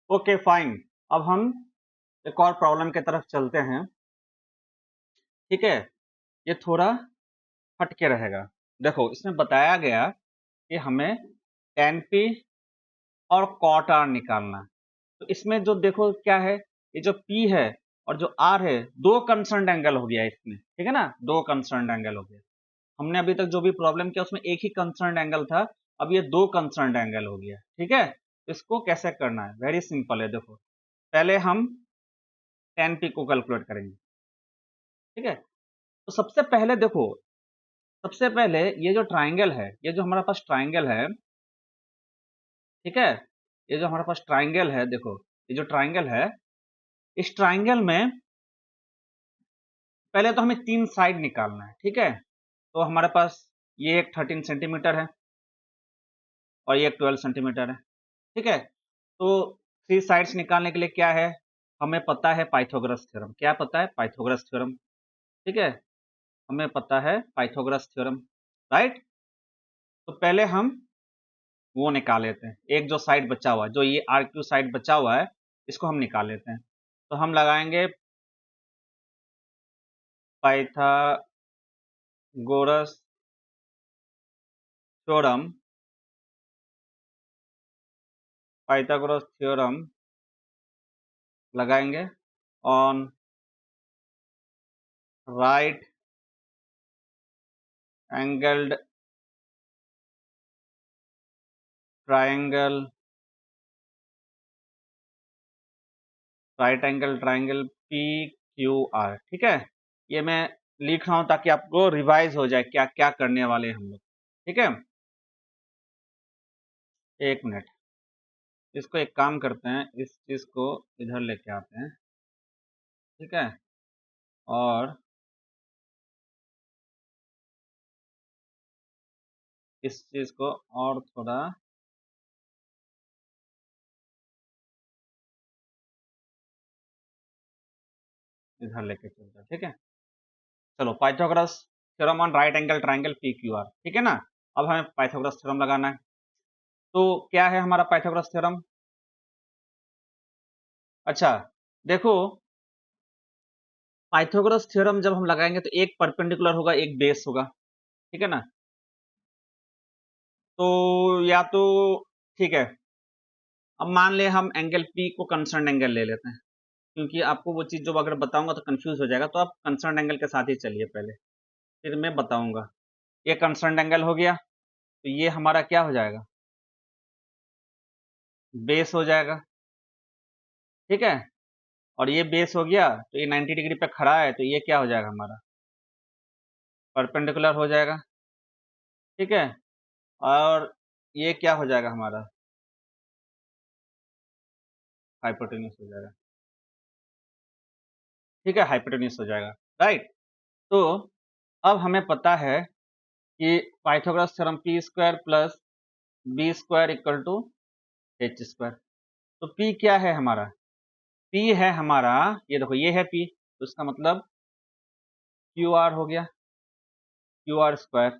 Okay fine. अब हम एक और प्रॉब्लम की तरफ चलते हैं। ठीक है, ये थोड़ा हटके रहेगा। देखो इसमें बताया गया कि हमें tan p और cot r निकालना है। तो इसमें जो देखो क्या है, ये जो p है और जो r है, दो कंसर्न्ड एंगल हो गया इसमें। ठीक है ना, दो कंसर्न्ड एंगल हो गया। हमने अभी तक जो भी प्रॉब्लम किया उसमें एक ही कंसर्न्ड एंगल था, अब ये दो कंसर्न्ड एंगल हो गया। ठीक है, इसको कैसे करना है, वेरी सिंपल है। देखो पहले हम tan p को कैलकुलेट करेंगे। ठीक है, तो सबसे पहले देखो, सबसे पहले ये जो ट्राइंगल है, ये जो हमारे पास ट्राइंगल है, ठीक है, ये जो हमारे पास ट्राइंगल है, देखो ये जो ट्राइंगल है, इस ट्राइंगल में पहले तो हमें तीन साइड निकालना है। ठीक है, तो हमारे पास ये एक 13 सेंटीमीटर है और ये एक 12 सेंटीमीटर है। ठीक है, तो थ्री साइड्स निकालने के लिए क्या है, हमें पता है पाइथागोरस थ्योरम। क्या पता है, पाइथागोरस थ्योरम। ठीक है, हमें पता है पाइथागोरस थ्योरम, राइट। तो पहले हम वो निकाल लेते हैं, एक जो साइड बचा हुआ है, जो ये आर क्यू साइड बचा हुआ है, इसको हम निकाल लेते हैं। तो हम लगाएंगे पाइथागोरस थ्योरम, पाइथागोरस थ्योरम लगाएंगे on right angled triangle, right angle triangle P Q R. ठीक है, ये मैं लिख रहा हूं ताकि आपको रिवाइज हो जाए क्या क्या करने वाले हैं हम लोग। ठीक है, एक मिनट, इसको एक काम करते हैं, इस चीज को इधर लेके आते हैं। ठीक है, और इस चीज को और थोड़ा इधर लेके चलते हैं। ठीक है, चलो Pythagoras theorem on right angle triangle P Q R. ठीक है ना, अब हमें पाइथागोरस थ्योरम लगाना है। तो क्या है हमारा पाइथागोरस थ्योरम? अच्छा देखो, पाइथागोरस थ्योरम जब हम लगाएंगे तो एक परपेंडिकुलर होगा, एक बेस होगा। ठीक है ना, तो या तो ठीक है, अब मान ले हम एंगल पी को कंसर्न एंगल ले लेते हैं, क्योंकि आपको वो चीज जो अगर बताऊंगा तो कंफ्यूज हो जाएगा, तो आप कंसर्न एंगल के साथ ही चलिए पहले, फिर मैं बताऊंगा। ये कंसर्न एंगल हो गया, तो ये हमारा क्या हो जाएगा, बेस हो जाएगा। ठीक है, और ये बेस हो गया, तो ये 90 डिग्री पे खड़ा है, तो ये क्या हो जाएगा हमारा, परपेंडिकुलर हो जाएगा। ठीक है, और ये क्या हो जाएगा हमारा, हाइपोटेन्यूज हो जाएगा। ठीक है, हाइपोटेन्यूज हो जाएगा, राइट। तो अब हमें पता है कि Pythagoras theorem P square plus B square equal to H square. तो पी क्या है हमारा, पी है हमारा, ये देखो ये है पी, तो इसका मतलब क्यू आर हो गया, Q R square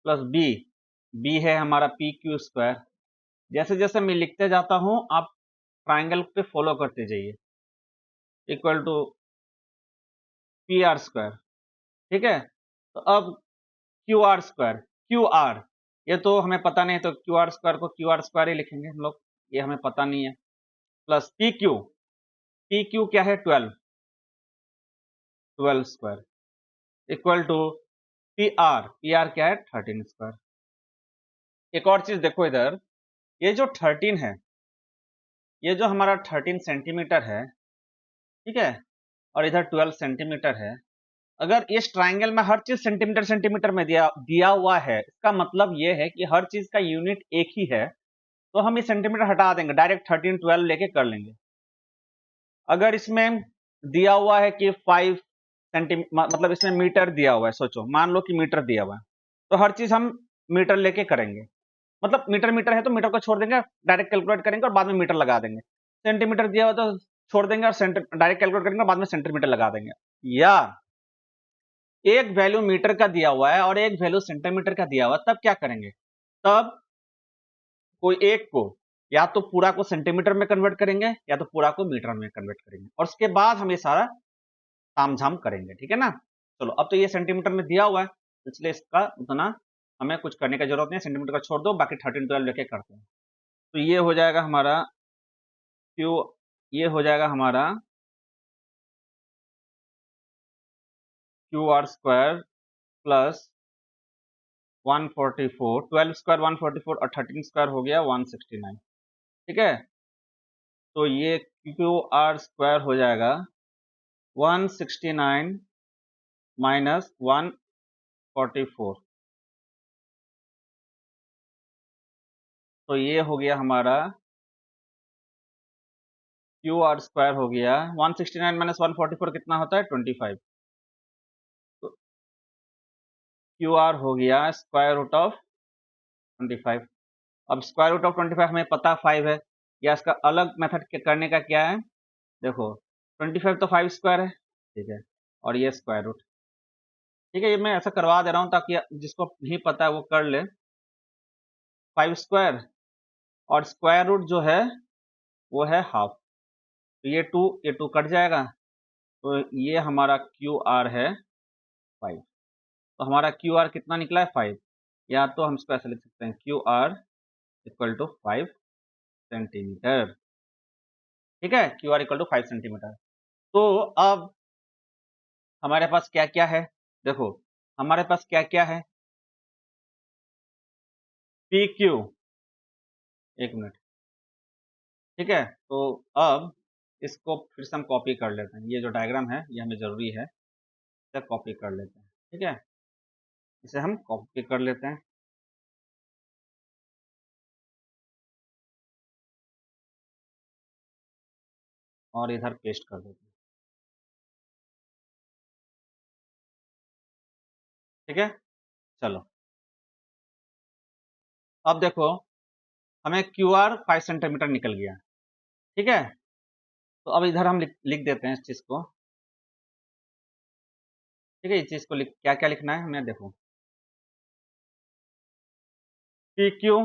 plus B, B है हमारा पी क्यू स्क्वायर। जैसे जैसे मैं लिखते जाता हूं आप ट्राइंगल पे फॉलो करते जाइए, equal to P R square. ठीक है, तो अब Q R square, Q R, ये तो हमें पता नहीं, तो क्यू आर स्क्वायर को क्यू आर स्क्वायर ही लिखेंगे हम लोग, ये हमें पता नहीं है। Plus P Q, P Q क्या है 12, 12 square equal to P R, P R क्या है 13 स्क्वायर। एक और चीज देखो इधर, ये जो 13 है, ये जो हमारा 13 सेंटीमीटर है, ठीक है, और इधर 12 सेंटीमीटर है। अगर इस ट्राइंगल में हर चीज सेंटीमीटर सेंटीमीटर में दिया दिया हुआ है, इसका मतलब ये है कि हर चीज का यूनिट एक ही है, तो हम ये सेंटीमीटर हटा देंगे, डायरेक्ट 13 12 लेके कर लेंगे। अगर इसमें दिया हुआ है कि 5 सेंटीमीटर, मतलब इसमें मीटर दिया हुआ है, सोचो मान लो कि मीटर दिया हुआ है, तो हर चीज हम मीटर लेके करेंगे। मतलब मीटर मीटर है तो मीटर को छोड़ देंगे, डायरेक्ट कैलकुलेट करेंगे और बाद में मीटर लगा देंगे। सेंटीमीटर दिया हुआ तो छोड़ देंगे और डायरेक्ट कैलकुलेट करेंगे और बाद में सेंटीमीटर लगा देंगे। या एक वैल्यू मीटर का दिया हुआ है और एक वैल्यू सेंटीमीटर का दिया हुआ है, तब क्या करेंगे, तब कोई एक को या तो पूरा को सेंटीमीटर में कन्वर्ट करेंगे या तो पूरा को मीटर में कन्वर्ट करेंगे, और उसके बाद हम ये सारा तामझाम करेंगे, ठीक है ना। चलो, अब तो ये सेंटीमीटर में दिया हुआ है, इसलिए इसका उतना हमें कुछ करने की जरूरत नहीं, सेंटीमीटर का छोड़ दो, बाकी 13 12 लेके करते हैं। तो ये हो जाएगा हमारा क्यू, ये हो जाएगा हमारा Q R square plus 144, 12 square 144 और 13 स्क्वायर हो गया 169, ठीक है। तो ये क्यू आर स्क्वायर हो जाएगा 169 माइनस 144, तो ये हो गया हमारा क्यू आर स्क्वायर हो गया 169 माइनस 144 कितना होता है 25, तो क्यू आर हो गया स्क्वायर रूट ऑफ 25। अब स्क्वायर रूट ऑफ 25 हमें पता 5 है, या इसका अलग मेथड करने का क्या है, देखो 25 तो 5 स्क्वायर है, ठीक है, और ये स्क्वायर रूट, ठीक है। ये मैं ऐसा करवा दे रहा हूँ ताकि जिसको नहीं पता है वो कर ले। 5 स्क्वायर और स्क्वायर रूट जो है वो है हाफ, तो ये 2 कट जाएगा, तो ये हमारा क्यू आर है 5। तो हमारा क्यू आर कितना निकला है 5, या तो हम इसको ऐसा लिख सकते हैं Q R equal to 5 centimetre, ठीक है, Q R equal to 5 centimetre. तो अब हमारे पास क्या क्या है, देखो हमारे पास क्या क्या है, पी क्यू, एक मिनट, ठीक है। तो अब इसको फिर से हम कॉपी कर लेते हैं, ये जो डायग्राम है ये हमें जरूरी है, इसे कॉपी कर लेते हैं, ठीक है, इसे हम कॉपी कर लेते हैं, और इधर पेस्ट कर देते हैं, ठीक है। चलो, अब देखो हमें क्यू आर 5 सेंटीमीटर निकल गया, ठीक है। तो अब इधर हम लिख देते हैं इस चीज को, ठीक है। इस चीज को क्या क्या लिखना है हमें, देखो पी क्यू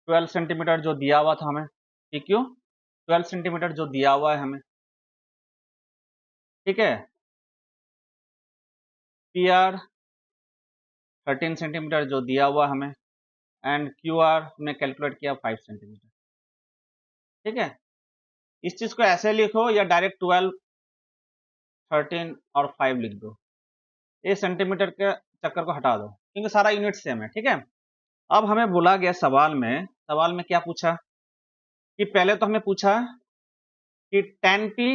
12 सेंटीमीटर जो दिया हुआ था हमें, पी क्यू 12 सेंटीमीटर जो दिया हुआ है हमें, ठीक है। पी आर 13 सेंटीमीटर जो दिया हुआ हमें, एंड क्यू आर हमने कैलकुलेट किया 5 सेंटीमीटर, ठीक है। इस चीज को ऐसे लिखो या डायरेक्ट 12 13 और 5 लिख दो, ये सेंटीमीटर के चक्कर को हटा दो क्योंकि सारा यूनिट सेम है, ठीक है। अब हमें बोला गया सवाल में क्या पूछा कि पहले तो हमें पूछा कि 10 पी,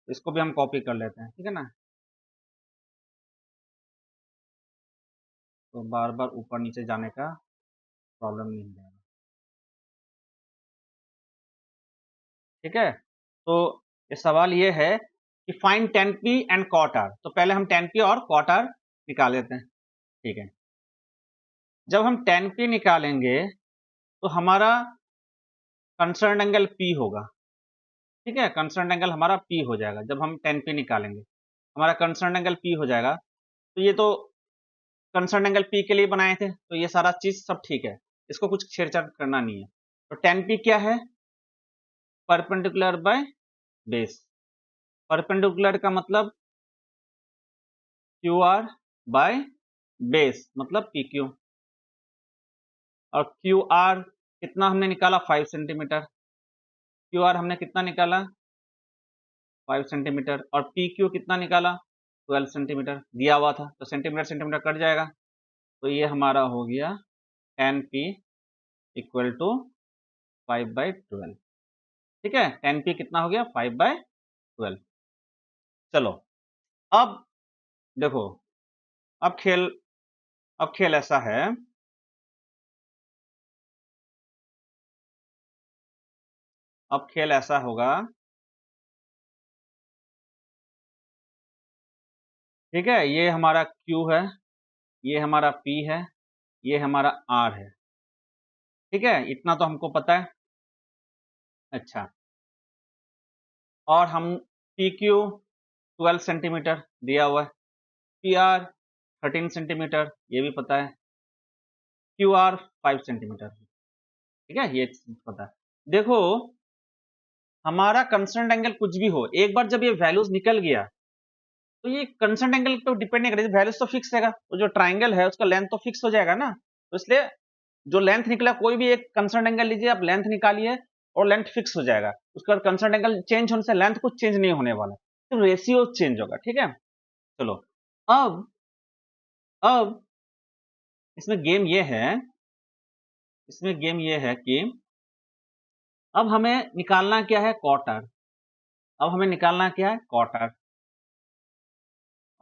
इसको भी हम कॉपी कर लेते हैं, ठीक है ना, तो बार बार ऊपर नीचे जाने का प्रॉब्लम नहीं है, ठीक है। तो ये सवाल ये है कि find 10 P and cot R, तो पहले हम 10 पी और कॉट आर निकाल लेते हैं, ठीक है। जब हम 10 पी निकालेंगे तो हमारा कंसर्न एंगल पी होगा, ठीक है, कंसर्न एंगल हमारा पी हो जाएगा। जब हम 10 पी निकालेंगे हमारा कंसर्न एंगल पी हो जाएगा, तो ये तो कंसर्न एंगल पी के लिए बनाए थे, तो ये सारा चीज सब ठीक है, इसको कुछ छेड़छाड़ करना नहीं है। तो 10 पी क्या है, परपेंडिकुलर बाय बेस, परपेंडिकुलर का मतलब क्यू आर बाय बेस मतलब पी क्यू, और क्यू आर कितना हमने निकाला 5 सेंटीमीटर, क्यू आर हमने कितना निकाला 5 सेंटीमीटर, और पी क्यू कितना निकाला 12 सेंटीमीटर दिया हुआ था, तो सेंटीमीटर सेंटीमीटर कट जाएगा, तो ये हमारा हो गया 10 पी इक्वल टू 5/12, ठीक है। 10 पी कितना हो गया 5/12। चलो, अब देखो, अब खेल ऐसा है, अब खेल ऐसा होगा, ठीक है, ये हमारा Q है, ये हमारा P है, ये हमारा R है, ठीक है, इतना तो हमको पता है। अच्छा, और हम PQ 12 सेंटीमीटर दिया हुआ है, PR 13 सेंटीमीटर ये भी पता है, QR 5 सेंटीमीटर, ठीक है, ये चीज पता है। देखो हमारा कंसर्न एंगल कुछ भी हो, एक बार जब ये वैल्यूज निकल गया तो ये कंसर्न एंगल पे डिपेंड नहीं करेगा, वैल्यूज तो फिक्स रहेगा, तो जो ट्राइंगल है उसका लेंथ तो फिक्स हो जाएगा ना, तो इसलिए जो लेंथ निकला कोई भी एक कंसर्न एंगल लीजिए, आप लेंथ निकालिए और लेंथ फिक्स हो जाएगा, उसके बाद कंसर्न एंगल चेंज होने से लेंथ कुछ चेंज नहीं होने वाला, तो रेशियो चेंज होगा। ठीक है, चलो अब इसमें गेम ये है, इसमें गेम ये है कि अब हमें निकालना क्या है, क्वार्टर। अब हमें निकालना क्या है, क्वार्टर।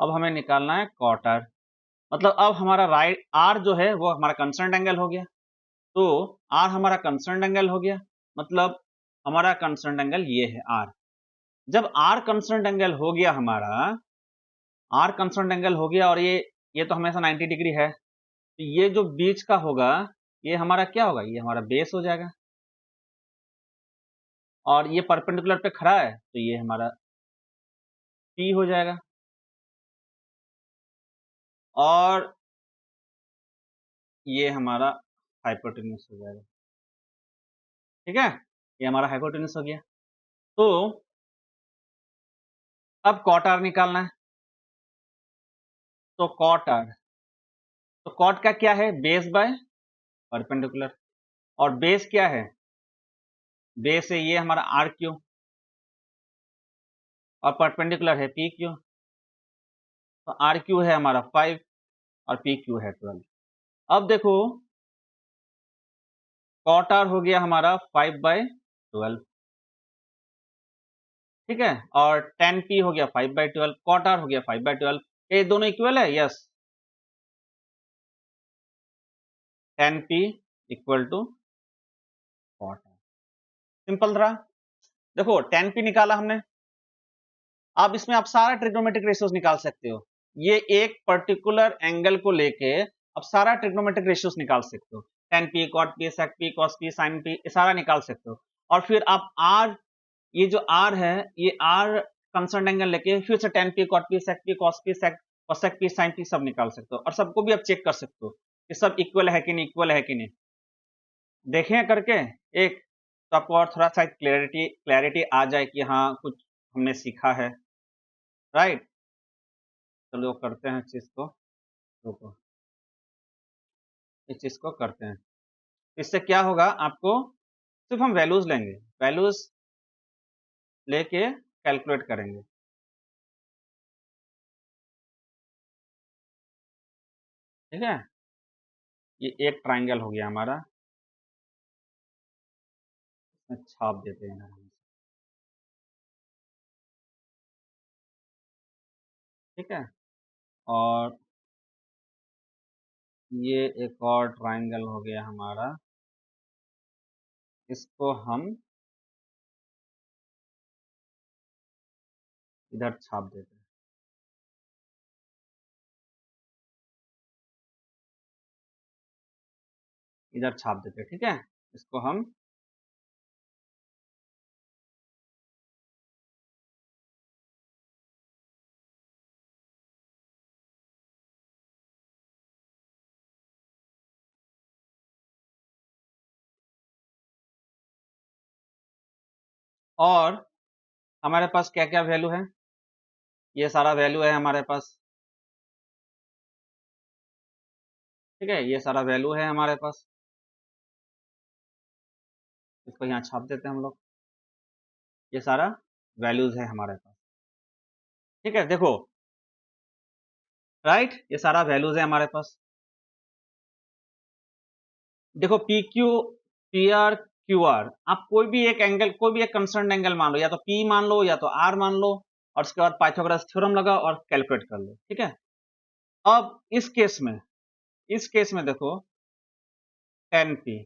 अब हमें निकालना है क्वार्टर, मतलब अब हमारा राइट आर जो है वो हमारा कंसर्न एंगल हो गया, तो आर हमारा कंसर्न एंगल हो गया, मतलब हमारा कंसर्न एंगल ये है आर। जब आर कंसर्न एंगल हो गया हमारा, आर कंसर्न एंगल हो गया और ये तो हमेशा 90 डिग्री है, तो ये जो बीच का होगा ये हमारा क्या होगा, ये हमारा बेस हो जाएगा, और ये परपेंडिकुलर पे खड़ा है तो ये हमारा पी हो जाएगा, और ये हमारा हाइपोटेन्यूज हो जाएगा। ठीक है, ये हमारा हाइपोटेन्यूज हो गया। तो अब कॉट आर निकालना है, तो कॉट आर, तो कॉट का क्या है, बेस बाय परपेंडिकुलर, और बेस क्या है, बेस है ये हमारा आर क्यू, और परपेंडिकुलर है पी क्यू, तो आर क्यू है हमारा 5 और पी क्यू है 12। अब देखो कॉट आर हो गया हमारा 5/12, ठीक है, और tan p हो गया 5/12, कॉट आर हो गया 5/12, ये दोनों इक्वल है, yes, tan p equal to cot R, simple रहा। देखो tan p निकाला हमने, अब इसमें आप सारा ट्रिग्नोमेट्रिक रेशियोज निकाल सकते हो, ये एक पर्टिकुलर एंगल को लेके आप सारा ट्रिग्नोमेट्रिक रेशियोज निकाल सकते हो, tan p, cot p, sec p, cos p, sin p, ये सारा निकाल सकते हो, और फिर आप r, ये जो r है, ये r कंसर्न एंगल लेके फिर से tan p, cot p, sec p, cos p, sec p, sin p सब निकाल सकते हो, और सबको भी आप चेक कर सकते हो कि सब इक्वल है कि नहीं, इक्वल है कि नहीं, देखें करके एक, तो आपको और थोड़ा सा क्लैरिटी क्लैरिटी आ जाए कि हाँ कुछ हमने सीखा है, राइट। चलो करते हैं इस चीज को, रुको, इस चीज को करते हैं, इससे क्या होगा, आपको सिर्फ हम वैल्यूज लेंगे, वैल्यूज लेके कैलकुलेट करेंगे। ठीक है, ये एक ट्राइंगल हो गया हमारा, इसमें छाप देते हैं हम। ठीक है, और ये एक और ट्राइंगल हो गया हमारा, इसको हम इधर छाप देते हैं। इधर छाप देते हैं, ठीक है, इसको हम और हमारे पास क्या क्या वैल्यू है, ये सारा वैल्यू है हमारे पास, ठीक है, ये सारा वैल्यू है हमारे पास, इसको यहाँ छाप देते हैं हम लोग, ये सारा वैल्यूज है हमारे पास। ठीक है, देखो, राइट, ये सारा वैल्यूज है हमारे पास। देखो P Q, P R, Q R, आप कोई भी एक एंगल, कोई भी एक कंसर्न एंगल मान लो, या तो पी मान लो या तो आर मान लो, और उसके बाद पाइथागोरस थ्योरम लगाओ और कैलकुलेट कर लो। ठीक है, अब इस केस में देखो tan p,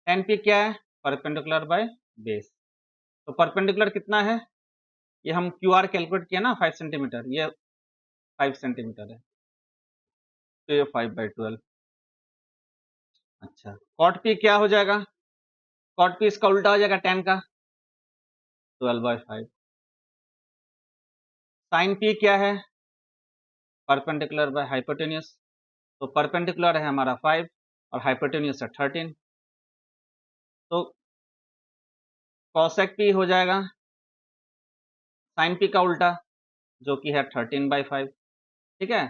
tan p क्या है, परपेंडिकुलर बाय बेस, तो परपेंडिकुलर कितना है, ये हम क्यू आर कैलकुलेट किया ना 5 सेंटीमीटर, ये 5 सेंटीमीटर है, तो ये 5/12। अच्छा, कॉट पी क्या हो जाएगा, कॉट पी इसका उल्टा हो जाएगा tan का, 12/5। साइन पी क्या है, परपेंडिकुलर बाय हाइपोटेन्यूज, तो परपेंडिकुलर है हमारा 5 और हाइपोटेन्यूज है 13, तो cosec p हो जाएगा sin p का उल्टा, जो कि है 13/5। ठीक है,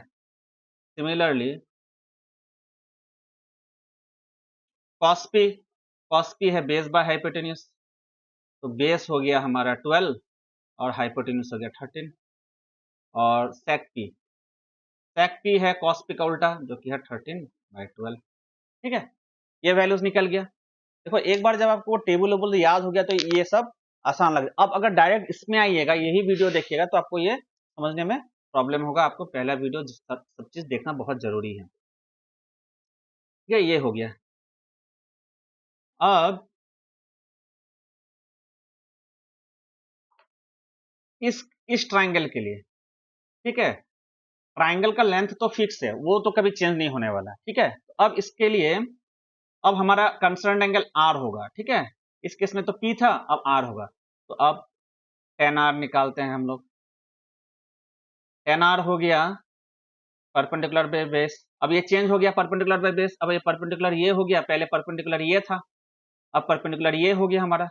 सिमिलरली cos p है बेस बाय हाइपोटेन्यूज, तो बेस हो गया हमारा 12 और हाइपोटेन्यूज हो गया 13। और sec p है cos p का उल्टा, जो कि है 13/12। ठीक है, ये वैल्यूज निकल गया। देखो एक बार जब आपको टेबल वेबल याद हो गया तो ये सब आसान लगे। अब अगर डायरेक्ट इसमें आइएगा, यही वीडियो देखिएगा, तो आपको ये समझने में प्रॉब्लम होगा। आपको पहला वीडियो सब चीज देखना बहुत जरूरी है। ठीक है, ये हो गया। अब इस ट्राइंगल के लिए, ठीक है, ट्राइंगल का लेंथ तो फिक्स है, वो तो कभी चेंज नहीं होने वाला। ठीक है, तो अब इसके लिए अब हमारा कंसर्न एंगल आर होगा। ठीक है, इस केस में तो पी था, अब आर होगा। तो अब टेन आर निकालते हैं हम लोग। टेन आर हो गया परपेंडिकुलर बाय बेस। अब ये चेंज हो गया परपेंडिकुलर बाय बेस। अब ये परपेंडिकुलर ये हो गया, पहले परपेंडिकुलर ये था, अब परपेंडिकुलर ये हो गया हमारा,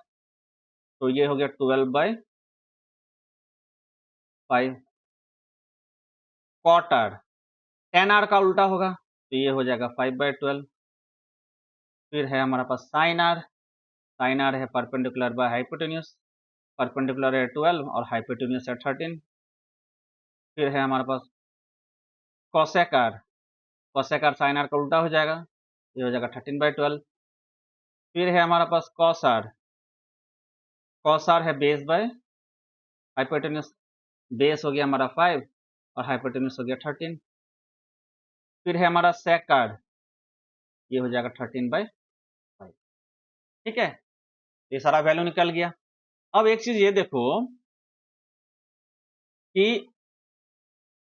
तो ये हो गया 12/5 कॉट आर। टेन आर का उल्टा होगा, तो ये हो जाएगा 5/12। फिर है हमारा पास साइन आर। साइन आर है परपेंडिकुलर बाय हाइपोटेन्यूज, परपेंडिकुलर है 12 और हाइपोटेन्यूज है 13। फिर है हमारे पास cosec R. Cosec R sine R का उल्टा हो जाएगा, ये हो जाएगा 13/12। फिर है हमारे पास कॉस आर। कॉस आर है बेस बाय हाइपोटेन्यूज, बेस हो गया हमारा 5 और हाइपोटेन्यूज हो गया 13। फिर है हमारा सेक आर, ये हो जाएगा 13/5। ठीक है, ये सारा वैल्यू निकल गया। अब एक चीज ये देखो कि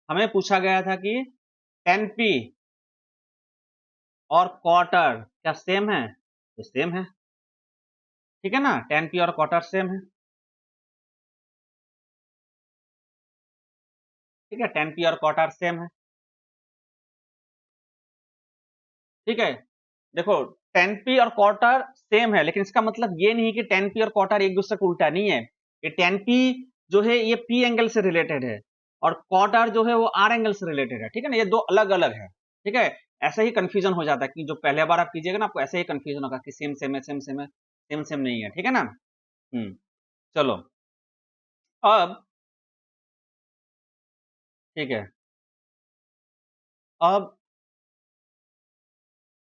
हमें पूछा गया था कि टेन पी और क्वार्टर क्या सेम है, तो सेम है। ठीक है ना, टेन पी और क्वार्टर सेम है। ठीक है, टेन पी और क्वार्टर सेम है। ठीक है, देखो टेन पी और क्वार्टर सेम है, लेकिन इसका मतलब ये नहीं कि टेन पी और क्वार्टर एक दूसरे को उल्टा नहीं है। ये टेन पी जो है ये पी एंगल से रिलेटेड है, और क्वार्टर जो है वो आर एंगल से रिलेटेड है। ठीक है ना, ये दो अलग अलग है। ठीक है, ऐसे ही कंफ्यूजन हो जाता है कि जो पहले बार आप कीजिएगा ना, आपको ऐसे ही कंफ्यूजन होगा कि सेम सेम है, सेम सेम है, सेम सेम नहीं है। ठीक है ना। चलो अब ठीक है, अब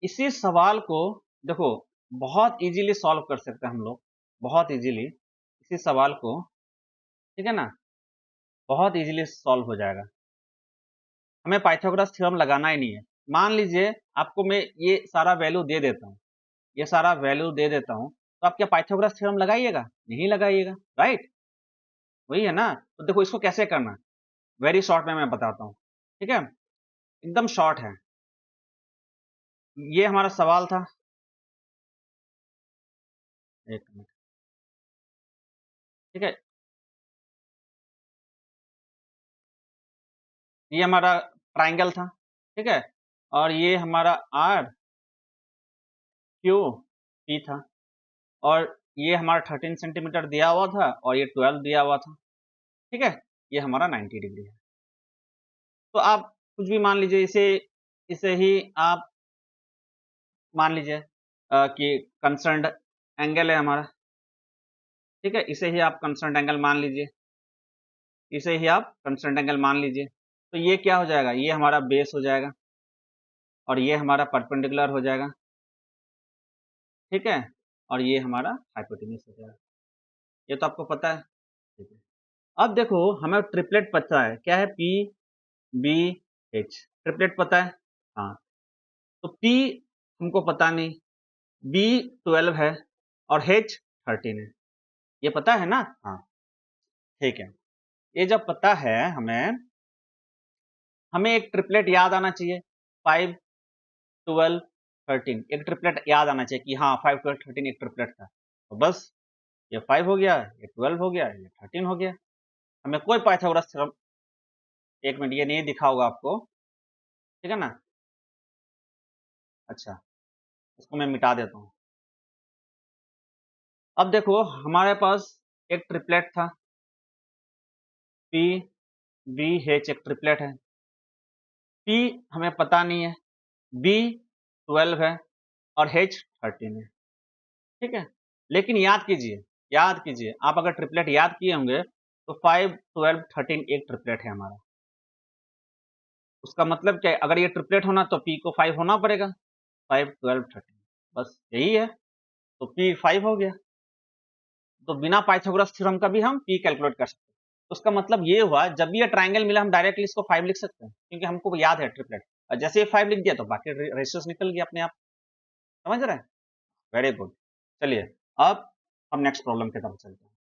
इसी सवाल को देखो बहुत इजीली सॉल्व कर सकते हैं हम लोग, बहुत इजीली इसी सवाल को। ठीक है ना, बहुत इजीली सॉल्व हो जाएगा। हमें पाइथागोरस थ्योरम लगाना ही नहीं है। मान लीजिए आपको मैं ये सारा वैल्यू दे देता हूँ, ये सारा वैल्यू दे देता हूँ, तो आप क्या पाइथागोरस थ्योरम लगाइएगा? नहीं लगाइएगा, राइट? वही है ना। तो देखो इसको कैसे करना, वेरी शॉर्ट में मैं बताता हूँ। ठीक है, एकदम शॉर्ट है। ये हमारा सवाल था, एक मिनट। ठीक है, ये हमारा ट्राइंगल था। ठीक है, और ये हमारा आर क्यू पी था, और ये हमारा 13 सेंटीमीटर दिया हुआ था, और ये 12 दिया हुआ था। ठीक है, ये हमारा 90 डिग्री है। तो आप कुछ भी मान लीजिए, इसे इसे ही आप मान लीजिए कि कंसर्न्ड एंगल है हमारा। ठीक है, इसे ही आप कंसर्न्ड एंगल मान लीजिए, इसे ही आप कंसर्न्ड एंगल मान लीजिए। तो ये क्या हो जाएगा, ये हमारा बेस हो जाएगा, और ये हमारा परपेंडिकुलर हो जाएगा। ठीक है, और ये हमारा हाइपोटेन्यूज हो जाएगा। ये तो आपको पता है। ठीक है, अब देखो हमें ट्रिपलेट पता है, क्या है, पी बी एच, ट्रिपलेट पता है। हाँ, तो पी हमको पता नहीं, बी 12 है, और एच 13 है, ये पता है ना। हाँ, ठीक है, ये जब पता है हमें, हमें एक ट्रिपलेट याद आना चाहिए, 5 12 13, एक ट्रिपलेट याद आना चाहिए कि हाँ 5 12 13 एक ट्रिपलेट था। तो बस ये 5 हो गया, ये 12 हो गया, ये 13 हो गया। हमें कोई पाइथागोरस थ्योरम, एक मिनट, ये नहीं दिखा होगा आपको। ठीक है ना, अच्छा, इसको मैं मिटा देता हूँ। अब देखो हमारे पास एक ट्रिपलेट था, P B H एक ट्रिपलेट है, P हमें पता नहीं है, B 12 है और H 13 है, ठीक है। लेकिन याद कीजिए आप अगर ट्रिपलेट याद किए होंगे तो 5 12 13 एक ट्रिपलेट है हमारा। उसका मतलब क्या है, अगर ये ट्रिपलेट होना तो P को 5 होना पड़ेगा, 5 12 13, बस यही है, तो P 5 हो गया। तो बिना पाइथागोरस थ्योरम का भी हम P कैलकुलेट कर सकते हैं। तो उसका मतलब ये हुआ जब भी ये ट्राइंगल मिला हम डायरेक्टली इसको 5 लिख सकते हैं, क्योंकि हमको याद है ट्रिपलेट, और जैसे ये 5 लिख दिया तो बाकी रेशियोज निकल गया अपने आप। समझ रहे हैं? Very good. चलिए अब हम नेक्स्ट प्रॉब्लम की तरफ चलते हैं।